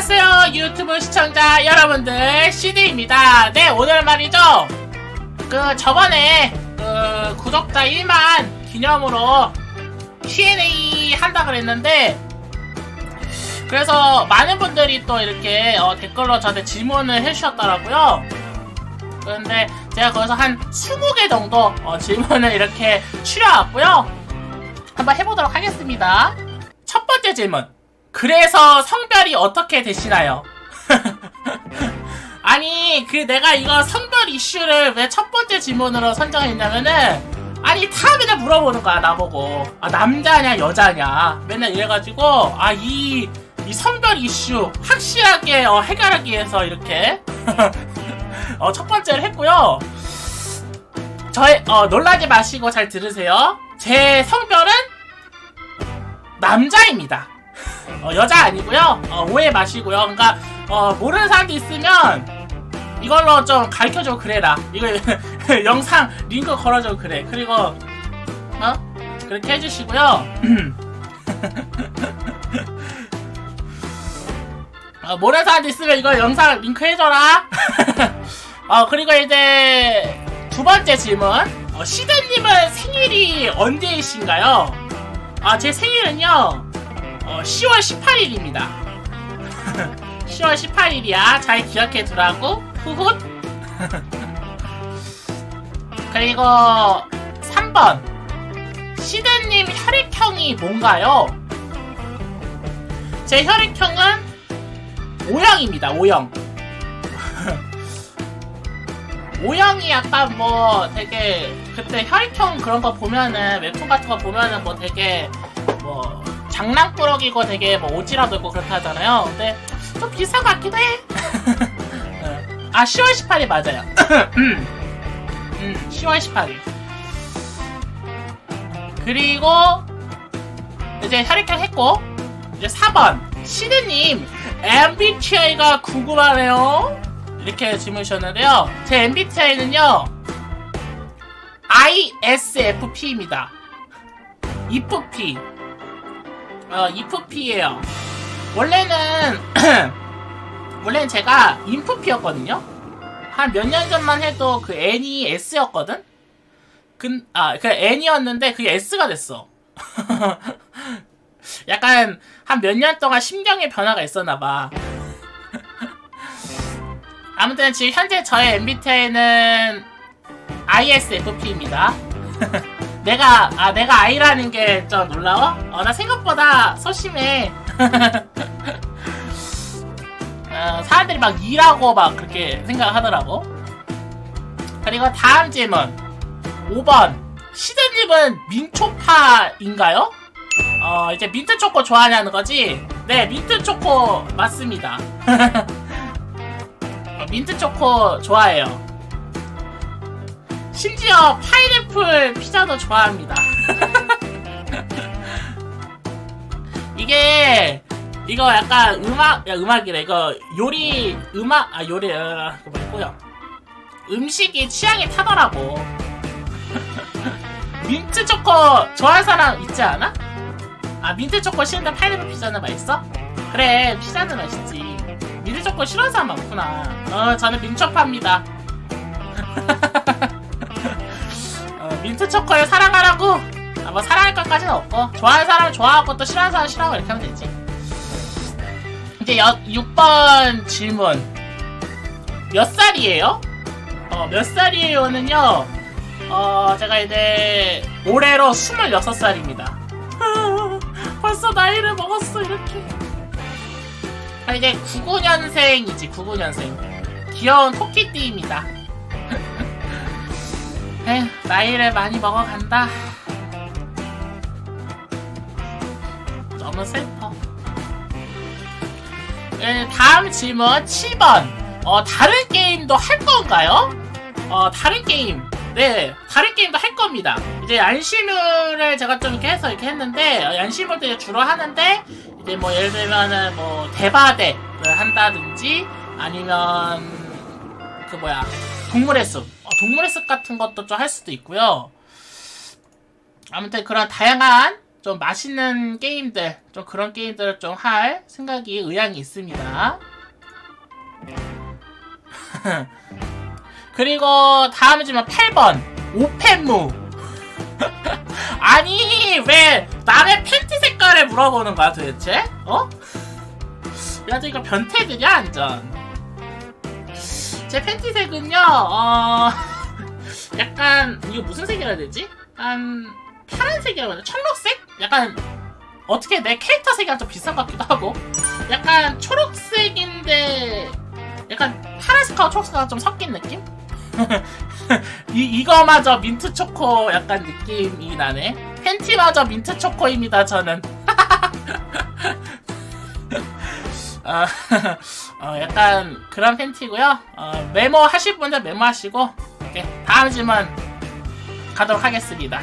안녕하세요 유튜브 시청자 여러분들, CD입니다. 네, 오늘 말이죠, 저번에 구독자 1만 기념으로 Q&A 한다 그랬는데, 그래서 많은 분들이 또 이렇게 댓글로 저한테 질문을 해주셨더라고요. 그런데 제가 거기서 한 20개 정도 질문을 이렇게 추려왔고요. 한번 해보도록 하겠습니다. 첫 번째 질문. 그래서 성별이 어떻게 되시나요? 아니, 내가 이거 성별 이슈를 왜 첫 번째 질문으로 선정했냐면은, 아니, 다 맨날 물어보는 거야, 나보고. 아, 남자냐, 여자냐. 맨날 이래가지고, 이 성별 이슈 확실하게 해결하기 위해서 이렇게 첫 번째를 했고요. 놀라지 마시고 잘 들으세요. 제 성별은 남자입니다. 여자 아니고요. 오해 마시고요. 그러니까 모르는 사람도 있으면 이걸로 좀 가르쳐줘 그래라. 이거 영상 링크 걸어줘 그래. 그리고 그렇게 해주시고요. 모르는 사람도 있으면 이거 영상 링크 해줘라. 그리고 이제 두 번째 질문. 시드님은 생일이 언제이신가요? 제 생일은요 10월 18일입니다 10월 18일이야 잘 기억해 두라고. 후훗. 그리고 3번. 시드님 혈액형이 뭔가요? 제 혈액형은 O형입니다. O형. O형이 약간 뭐 되게, 그때 혈액형 그런 거 보면은, 웹툰 같은 거 보면은 뭐 되게 뭐 장난꾸러기고 되게 뭐 오지랖도 있고 그렇다 하잖아요. 근데 좀 비슷한 것 같기도 해. 10월 18일 맞아요. 10월 18일. 그리고 이제 혈액형 했고, 이제 4번. 시드님 MBTI가 궁금하네요. 이렇게 질문 주셨는데요. 제 MBTI는요 ISFP입니다. IFP. IFP예요. 원래는 제가 INFP였거든요. 한 몇 년 전만 해도 그 N이 S였거든. 그 N이었는데 그게 S가 됐어. 약간 한 몇 년 동안 심경의 변화가 있었나봐. 아무튼 지금 현재 저의 MBTI는 ISFP입니다. 내가 I라는 게 좀 놀라워? 나 생각보다 소심해. 사람들이 막 E라고 막 그렇게 생각을 하더라고. 그리고 다음 질문 5번. 시드님은 민초파인가요? 이제 민트초코 좋아하냐는 거지? 네, 민트초코 맞습니다. 민트초코 좋아해요. 심지어 파인애플 피자도 좋아합니다. 이거 약간 음악이래. 이거 요리 그거 말고요. 음식이 취향이 타더라고. 민트초코 좋아하는 사람 있지 않아? 민트초코 싫은데 파인애플 피자는 맛있어? 그래, 피자는 맛있지. 민트초코 싫어하는 사람 많구나. 저는 민초파입니다. 민트초코를 사랑하라고? 뭐 사랑할 것까지는 없고, 좋아하는 사람은 좋아하고 또 싫어하는 사람은 싫어하고 이렇게 하면 되지. 이제 6번 질문. 몇 살이에요? 몇 살이에요는요, 제가 이제 올해로 26살입니다. 벌써 나이를 먹었어, 이렇게. 이제 99년생이지, 99년생. 귀여운 토끼띠입니다. 에휴, 나이를 많이 먹어간다. 너무 슬퍼. 다음 질문 7번. 다른 게임도 할 건가요? 다른 게임. 네, 다른 게임도 할 겁니다. 이제 안시물을 제가 좀 이렇게 해서 이렇게 했는데, 안시물도 주로 하는데, 이제 뭐 예를 들면은 뭐 대바대를 한다든지, 아니면 동물의 숲. 동물의 숲 같은 것도 좀 할 수도 있고요. 아무튼 그런 다양한 좀 맛있는 게임들, 좀 그런 게임들을 좀 할 생각이 의향이 있습니다. 그리고 다음이지만 8번 오펜무. 아니 왜 남의 팬티 색깔을 물어보는 거야 도대체? 어? 야 이거 변태들이야 완전. 제 팬티색은요 약간 이거 무슨 색이라 해야 되지? 약간 파란색이라고 해야 되나? 청록색? 약간 어떻게 내 캐릭터 색이랑 좀 비슷한 것 같기도 하고 약간 초록색인데 약간 파란색하고 초록색하고 좀 섞인 느낌? 이거마저 민트 초코 약간 느낌이 나네. 팬티마저 민트 초코입니다 저는. 약간 그런 팬티고요. 메모 하실 분들 메모하시고 오케이. 다음 질문 가도록 하겠습니다.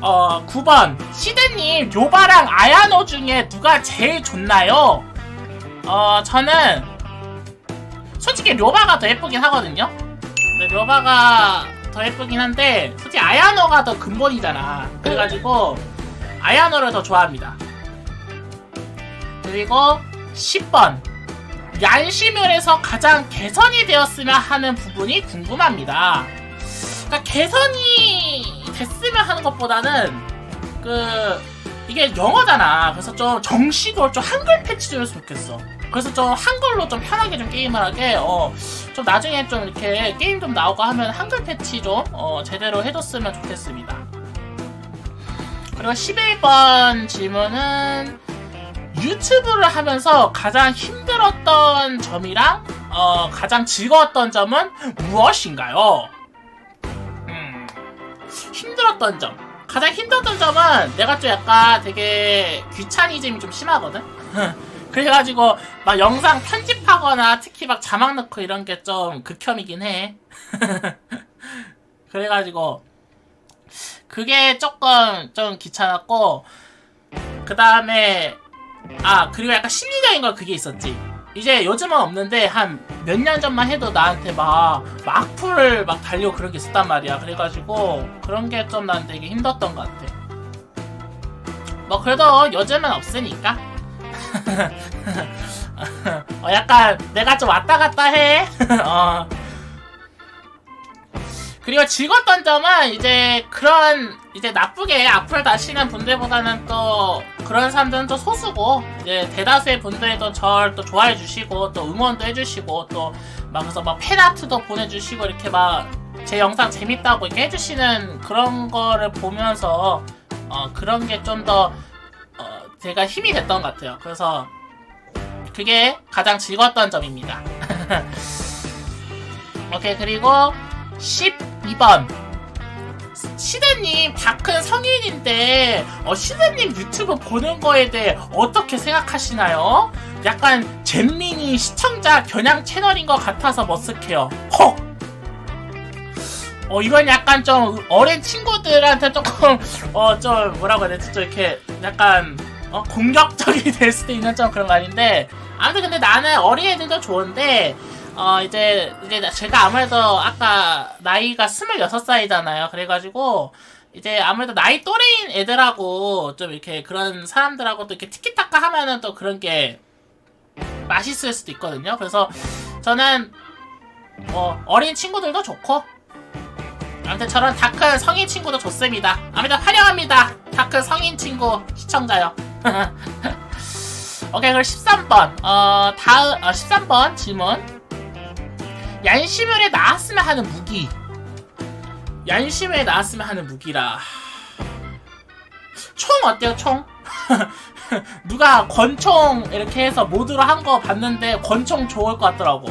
9번 시드님 요바랑 아야노 중에 누가 제일 좋나요? 저는 솔직히 료바가 더 예쁘긴 하거든요. 근데 료바가 더 예쁘긴 한데 솔직히 아야노가 더 근본이잖아. 그래가지고 아야노를 더 좋아합니다. 그리고 10번 얀시뮬에서 가장 개선이 되었으면 하는 부분이 궁금합니다. 그러니까 개선이 됐으면 하는 것보다는 이게 영어잖아. 그래서 좀 정식으로 좀 한글 패치 좀 했으면 좋겠어. 그래서 좀 한글로 좀 편하게 좀 게임을 하게 좀 나중에 좀 이렇게 게임 좀 나오고 하면 한글 패치 좀 제대로 해줬으면 좋겠습니다. 그리고 11번 질문은 유튜브를 하면서 가장 힘들었던 점이랑 가장 즐거웠던 점은 무엇인가요? 힘들었던 점. 가장 힘들었던 점은 내가 좀 약간 되게 귀차니즘이 좀 심하거든? 그래가지고 막 영상 편집하거나 특히 막 자막 넣고 이런 게 좀 극혐이긴 해. 그래가지고 그게 조금 좀 귀찮았고 그 다음에 그리고 약간 심리적인 거 그게 있었지. 이제 요즘은 없는데 한 몇 년 전만 해도 나한테 막 악플을 막 달리고 그런 게 있었단 말이야. 그래가지고 그런 게 좀 난 되게 힘들었던 것 같아. 뭐 그래도 요즘은 없으니까. 약간 내가 좀 왔다 갔다 해. 그리고 즐거웠던 점은 이제 나쁘게 악플 다시는 분들보다는 또 그런 사람들은 또 소수고 이제 대다수의 분들도 저를 또 좋아해 주시고 또 응원도 해주시고 또 막 그래서 막 팬아트도 보내주시고 이렇게 막 제 영상 재밌다고 이렇게 해주시는 그런 거를 보면서 그런 게 좀 더 제가 힘이 됐던 것 같아요. 그래서 그게 가장 즐거웠던 점입니다. 오케이. 그리고 12번 시드님 다 큰 성인인데 시드님 유튜브 보는 거에 대해 어떻게 생각하시나요? 약간 잼민이 시청자 겨냥 채널인 것 같아서 머쓱해요. 헉! 이건 약간 좀 어린 친구들한테 조금 좀 뭐라고 해야 되지? 좀 이렇게 약간 공격적이 될 수도 있는 좀 그런 거 아닌데 아무튼 근데 나는 어린애들도 좋은데 이제 제가 아무래도 아까 나이가 26살이잖아요. 그래가지고 이제 아무래도 나이 또래인 애들하고 좀 이렇게 그런 사람들하고 또 이렇게 티키타카 하면은 또 그런 게 맛있을 수도 있거든요. 그래서 저는 어린 친구들도 좋고 아무튼 저런 다 큰 성인 친구도 좋습니다. 아무튼 환영합니다. 다 큰 성인 친구 시청자요. 오케이. 그럼 13번 13번 질문 얀시뮬에 나왔으면 하는 무기. 얀시뮬에 나왔으면 하는 무기라. 총 어때요? 총? 누가 권총 이렇게 해서 모드로 한 거 봤는데 권총 좋을 것 같더라고.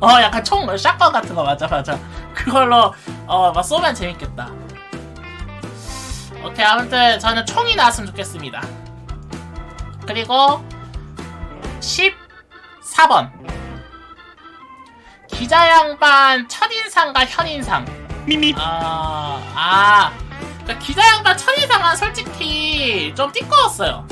약간 총 샷건 같은 거 맞아. 그걸로 막 쏘면 재밌겠다. 오케이. 아무튼 저는 총이 나왔으면 좋겠습니다. 그리고 14번 기자 양반 첫인상과 현인상. 미미. 그러니까 기자 양반 첫인상은 솔직히 좀 띠꺼웠어요.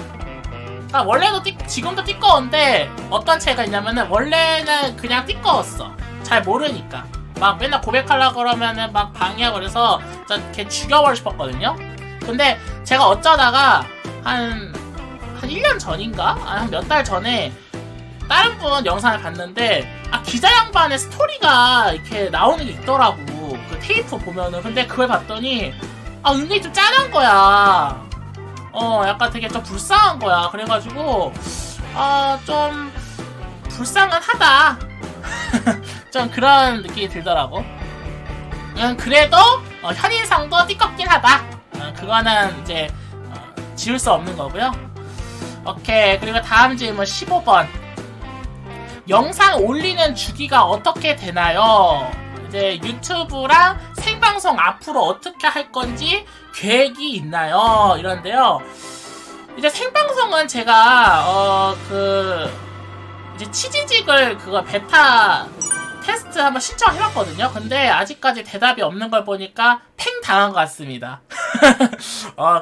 그러니까 원래도 지금도 띠꺼운데 어떤 차이가 있냐면은 원래는 그냥 띠꺼웠어. 잘 모르니까. 막 맨날 고백하려고 그러면은 막 방해하고 그래서 진짜 걔 죽여버리고 싶었거든요. 근데 제가 어쩌다가 한 1년 전인가? 한 몇 달 전에 다른 분 영상을 봤는데 기자 양반의 스토리가 이렇게 나오는 게 있더라고. 그 테이프 보면은. 근데 그걸 봤더니 은근히 좀 짠한 거야. 약간 되게 좀 불쌍한 거야. 그래가지고 좀 불쌍은 하다. 좀 그런 느낌이 들더라고. 그래도 현인상도 띠껍긴 하다. 그거는 이제 지울 수 없는 거고요. 오케이. 그리고 다음 질문 15번. 영상 올리는 주기가 어떻게 되나요? 이제 유튜브랑 생방송 앞으로 어떻게 할 건지 계획이 있나요? 이런데요. 이제 생방송은 제가 이제 치지직을 그거 베타 테스트 한번 신청해봤거든요. 근데 아직까지 대답이 없는 걸 보니까 팽 당한 것 같습니다.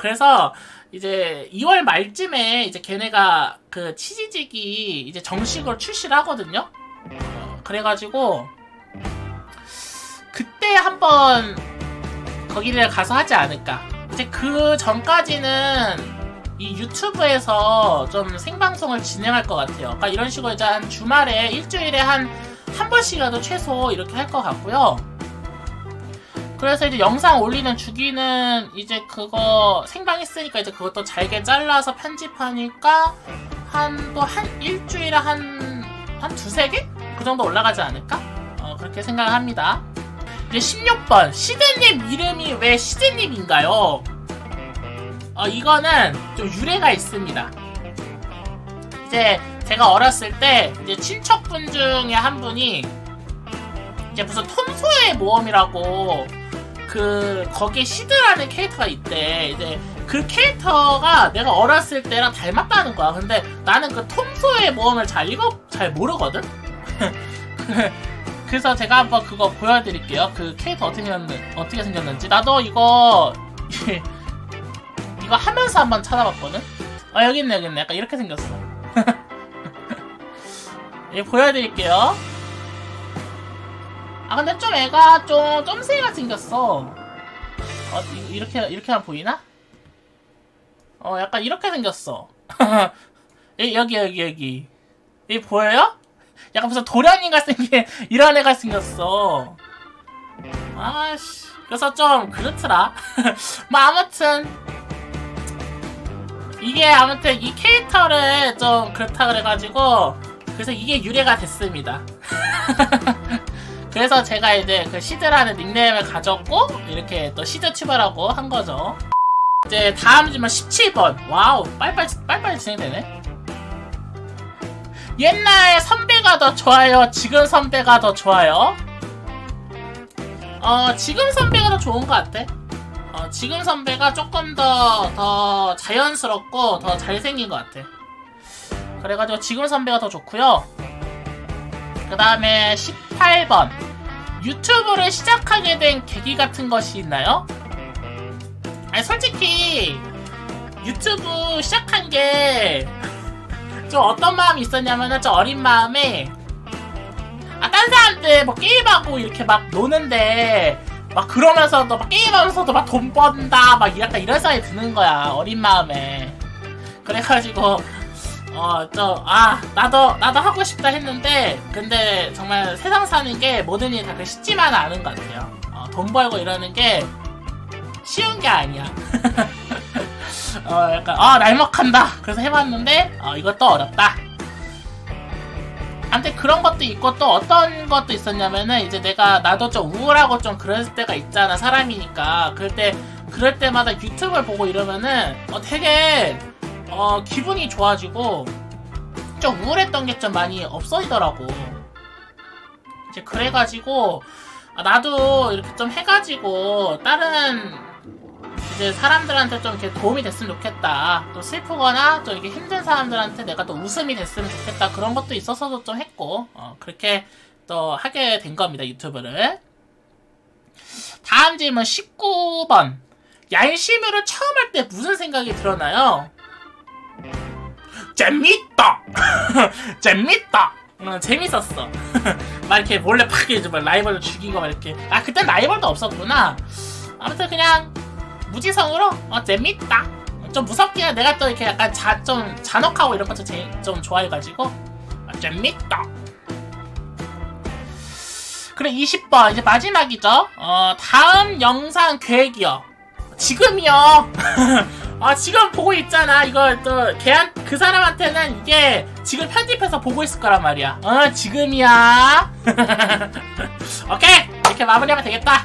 그래서 이제 2월 말쯤에 이제 걔네가 그 치지직이 이제 정식으로 출시를 하거든요. 그래가지고 그때 한번 거기를 가서 하지 않을까. 이제 그 전까지는 이 유튜브에서 좀 생방송을 진행할 것 같아요. 그러니까 이런 식으로 이제 한 주말에 일주일에 한 번씩이라도 최소 이렇게 할 것 같고요. 그래서 이제 영상 올리는 주기는 이제 그거 생방했으니까 이제 그것도 잘게 잘라서 편집하니까 한 일주일에 한 두세 개? 그 정도 올라가지 않을까? 그렇게 생각을 합니다. 이제 16번. 시드님 이름이 왜 시드님인가요? 이거는 좀 유래가 있습니다. 이제 제가 어렸을 때 이제 친척분 중에 한 분이 이제 무슨 톰소의 모험이라고 거기에 시드라는 캐릭터가 있대. 이제 그 캐릭터가 내가 어렸을 때랑 닮았다는 거야. 근데 나는 그 톰소의 모험을 잘 모르거든? 그래서 제가 한번 그거 보여드릴게요. 그 캐릭터 어떻게 생겼는지. 나도 이거 하면서 한번 찾아봤거든? 여기 있네. 약간 이렇게 생겼어. 보여드릴게요. 근데 좀 애가 좀 점세이가 생겼어. 이렇게만 보이나? 약간 이렇게 생겼어. 여기. 여기 보여요? 약간 무슨 도련이가 생긴 이런 애가 생겼어. 그래서 좀 그렇더라. 뭐 아무튼 아무튼 이 캐릭터를 좀 그렇다 그래가지고 그래서 이게 유래가 됐습니다. 그래서 제가 이제 그 시드라는 닉네임을 가졌고 이렇게 또 시드튜버라고 한 거죠. 이제 다음 질문 17번. 와우, 빨리빨리 진행되네. 옛날 선배가 더 좋아요? 지금 선배가 더 좋아요? 지금 선배가 더 좋은 것 같아. 지금 선배가 조금 더 자연스럽고 더 잘생긴 것 같아. 그래가지고 지금 선배가 더 좋고요. 그 다음에 18번. 유튜브를 시작하게 된 계기 같은 것이 있나요? 솔직히 유튜브 시작한 게 좀 어떤 마음이 있었냐면은 좀 어린 마음에 딴 사람들 뭐 게임하고 이렇게 막 노는데 막 그러면서도 막 게임하면서도 막 돈 번다 막 약간 이런 생각이 드는 거야, 어린 마음에. 그래가지고 나도 하고 싶다 했는데, 근데 정말 세상 사는 게 뭐든 다 그렇게 쉽지만은 않은 것 같아요. 돈 벌고 이러는 게 쉬운 게 아니야. 약간 날먹한다 그래서 해봤는데 이것도 어렵다. 아무튼 그런 것도 있고, 또 어떤 것도 있었냐면은 이제 나도 좀 우울하고 좀 그럴 때가 있잖아, 사람이니까. 그럴 때마다 유튜브를 보고 이러면은 되게 기분이 좋아지고 좀 우울했던 게 좀 많이 없어지더라고. 이제 그래가지고 나도 이렇게 좀 해가지고 다른 이제 사람들한테 좀 이렇게 도움이 됐으면 좋겠다. 또 슬프거나 좀 이렇게 힘든 사람들한테 내가 또 웃음이 됐으면 좋겠다. 그런 것도 있어서도 좀 했고, 그렇게 또 하게 된 겁니다, 유튜브를. 다음 질문 19번. 얄시뮤를 처음 할 때 무슨 생각이 들었나요? 재밌다! 재밌다! 재밌었어. 막 이렇게 몰래 팍 이제 막 라이벌 죽이고 막 이렇게. 아 그때 라이벌도 없었구나. 아무튼 그냥 무지성으로 재밌다. 좀 무섭긴 해. 내가 또 이렇게 약간 좀 잔혹하고 이런 것도 좀 좋아해가지고 재밌다. 그래 20번 이제 마지막이죠. 다음 영상 계획이요. 지금이요. 지금 보고 있잖아. 이거 또 그 사람한테는 이게 지금 편집해서 보고 있을 거란 말이야. 지금이야. 오케이 이렇게 마무리하면 되겠다.